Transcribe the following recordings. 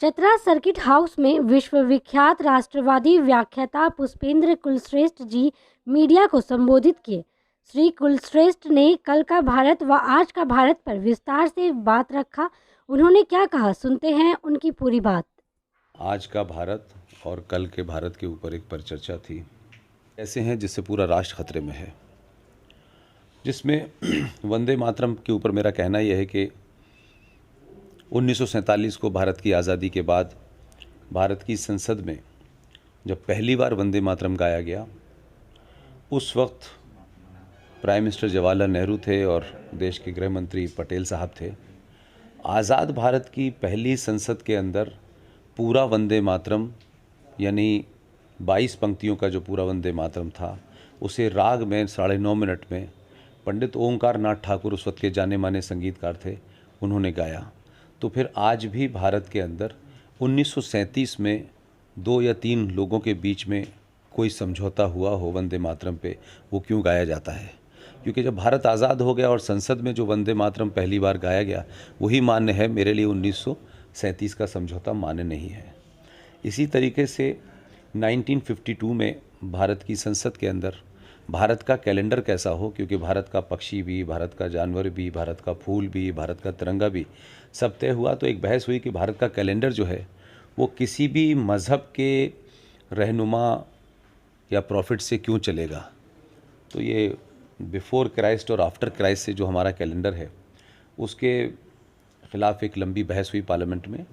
Chatra circuit house में विश्वविख्यात राष्ट्रवादी व्याख्याता पुष्पेंद्र कुलश्रेष्ठ जी मीडिया को संबोधित किए। श्री कुलश्रेष्ठ ने कल का भारत व आज का भारत पर विस्तार से बात रखा। उन्होंने क्या कहा, सुनते हैं उनकी पूरी बात। आज का भारत और कल के भारत के ऊपर एक परिचर्चा थी। ऐसे हैं जिससे पूरा राष्ट्र खतरे में है, जिसमें वंदे मातरम के ऊपर मेरा कहना यह है कि 1947 को भारत की आज़ादी के बाद भारत की संसद में जब पहली बार वंदे मातरम गाया गया, उस वक्त प्राइम मिनिस्टर जवाहरलाल नेहरू थे और देश के गृह मंत्री पटेल साहब थे। आज़ाद भारत की पहली संसद के अंदर पूरा वंदे मातरम यानी 22 पंक्तियों का जो पूरा वंदे मातरम था, उसे राग में 9.5 मिनट में पंडित ओंकार नाथ ठाकुर, उस वक्त के जाने माने संगीतकार थे, उन्होंने गाया। तो फिर आज भी भारत के अंदर 1937 में 2 या 3 लोगों के बीच में कोई समझौता हुआ हो वंदे मातरम पे, वो क्यों गाया जाता है? क्योंकि जब भारत आज़ाद हो गया और संसद में जो वंदे मातरम पहली बार गाया गया वही मान्य है। मेरे लिए 1937 का समझौता मान्य नहीं है। इसी तरीके से 1952 में भारत की संसद के अंदर भारत का कैलेंडर कैसा हो, क्योंकि भारत का पक्षी भी, भारत का जानवर भी, भारत का फूल भी, भारत का तिरंगा भी सब तय हुआ। तो एक बहस हुई कि भारत का कैलेंडर जो है वो किसी भी मज़हब के रहनुमा या प्रॉफिट से क्यों चलेगा। तो ये बिफ़ोर क्राइस्ट और आफ्टर क्राइस्ट से जो हमारा कैलेंडर है उसके ख़िलाफ़ एक लंबी बहस हुई पार्लियामेंट में,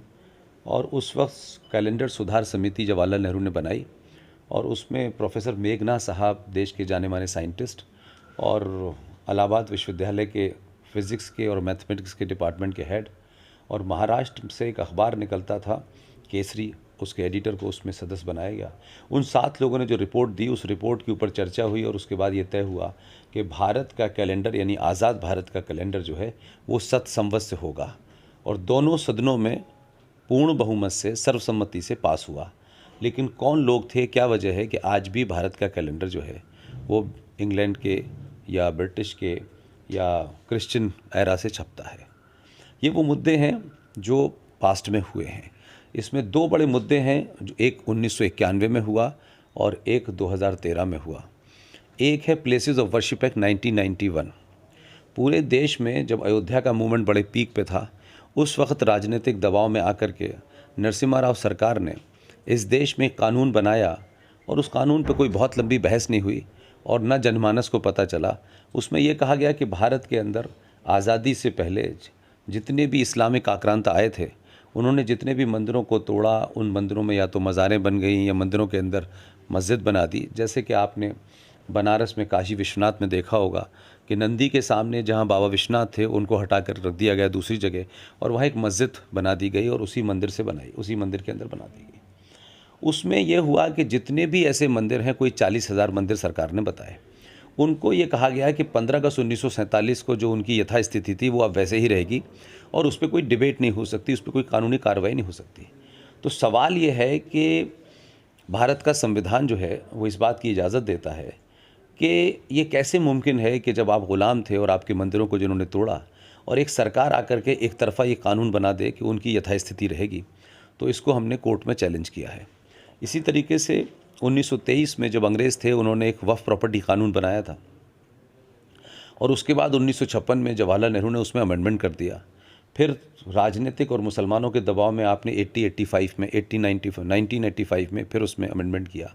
और उस वक्त कैलेंडर सुधार समिति जवाहरलाल नेहरू ने बनाई और उसमें प्रोफेसर मेघनाथ साहब, देश के जाने माने साइंटिस्ट, और इलाहाबाद विश्वविद्यालय के फ़िज़िक्स के और मैथमेटिक्स के डिपार्टमेंट के हेड, और महाराष्ट्र से एक अखबार निकलता था केसरी, उसके एडिटर को उसमें सदस्य बनाया गया। उन 7 लोगों ने जो रिपोर्ट दी, उस रिपोर्ट के ऊपर चर्चा हुई और उसके बाद ये तय हुआ कि भारत का कैलेंडर यानी आज़ाद भारत का कैलेंडर जो है वो 7 संवत से होगा, और दोनों सदनों में पूर्ण बहुमत से सर्वसम्मति से पास हुआ। लेकिन कौन लोग थे, क्या वजह है कि आज भी भारत का कैलेंडर जो है वो इंग्लैंड के या ब्रिटिश के या क्रिश्चियन एरा से छपता है। ये वो मुद्दे हैं जो पास्ट में हुए हैं। इसमें 2 बड़े मुद्दे हैं, जो एक 1991 में हुआ और एक 2013 में हुआ। एक है प्लेसेस ऑफ वर्शिप एक्ट 1991। पूरे देश में जब अयोध्या का मूवमेंट बड़े पीक पे था, उस वक्त राजनीतिक दबाव में आकर के नरसिम्हा राव सरकार ने इस देश में कानून बनाया, और उस कानून पे कोई बहुत लंबी बहस नहीं हुई और न जनमानस को पता चला। उसमें यह कहा गया कि भारत के अंदर आज़ादी से पहले जितने भी इस्लामिक आक्रांत आए थे, उन्होंने जितने भी मंदिरों को तोड़ा, उन मंदिरों में या तो मज़ारें बन गई या मंदिरों के अंदर मस्जिद बना दी। जैसे कि आपने बनारस में काशी विश्वनाथ में देखा होगा कि नंदी के सामने जहाँ बाबा विश्वनाथ थे उनको हटाकर रख दिया गया दूसरी जगह, और वहाँ एक मस्जिद बना दी गई और उसी मंदिर से बनाई, उसी मंदिर के अंदर बना दी गई। उसमें यह हुआ कि जितने भी ऐसे मंदिर हैं, कोई 40,000 मंदिर सरकार ने बताए, उनको ये कहा गया कि 15 अगस्त 1947 को जो उनकी यथास्थिति थी वो अब वैसे ही रहेगी और उस पर कोई डिबेट नहीं हो सकती, उस पर कोई कानूनी कार्रवाई नहीं हो सकती। तो सवाल ये है कि भारत का संविधान जो है वो इस बात की इजाज़त देता है कि ये कैसे मुमकिन है कि जब आप ग़ुलाम थे और आपके मंदिरों को जिन्होंने तोड़ा, और एक सरकार आकर के एक तरफ़ा ये कानून बना दे कि उनकी यथास्थिति रहेगी। तो इसको हमने कोर्ट में चैलेंज किया है। इसी तरीके से 1923 में जब अंग्रेज़ थे, उन्होंने एक वक्फ प्रॉपर्टी कानून बनाया था, और उसके बाद 1956 में जवाहरलाल नेहरू ने उसमें अमेंडमेंट कर दिया। फिर राजनीतिक और मुसलमानों के दबाव में आपने 1985 में फिर उसमें अमेंडमेंट किया,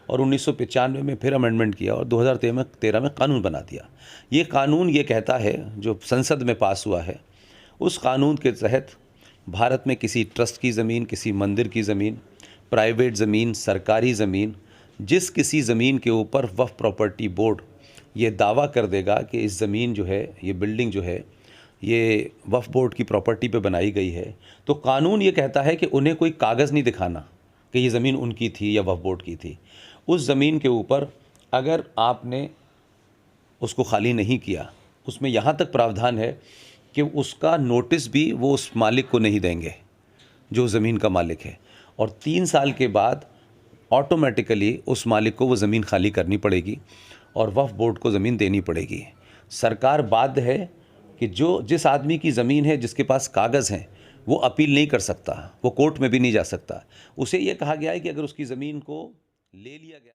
और 1995 में फिर अमेंडमेंट किया, और 2013 में कानून बना दिया। ये कानून ये कहता है, जो संसद में पास हुआ है, उस कानून के तहत भारत में किसी ट्रस्ट की ज़मीन, किसी मंदिर की ज़मीन, प्राइवेट ज़मीन, सरकारी ज़मीन, जिस किसी ज़मीन के ऊपर वक्फ प्रॉपर्टी बोर्ड ये दावा कर देगा कि इस ज़मीन जो है, ये बिल्डिंग जो है, ये वक्फ बोर्ड की प्रॉपर्टी पे बनाई गई है, तो कानून ये कहता है कि उन्हें कोई कागज़ नहीं दिखाना कि ये ज़मीन उनकी थी या वक्फ बोर्ड की थी। उस ज़मीन के ऊपर अगर आपने उसको खाली नहीं किया, उसमें यहाँ तक प्रावधान है कि उसका नोटिस भी वो उस मालिक को नहीं देंगे जो ज़मीन का मालिक है, और 3 साल के बाद ऑटोमेटिकली उस मालिक को वो ज़मीन खाली करनी पड़ेगी और वक्फ बोर्ड को ज़मीन देनी पड़ेगी। सरकार बाध्य है कि जिस आदमी की ज़मीन है, जिसके पास कागज़ हैं, वो अपील नहीं कर सकता, वो कोर्ट में भी नहीं जा सकता। उसे ये कहा गया है कि अगर उसकी ज़मीन को ले लिया गया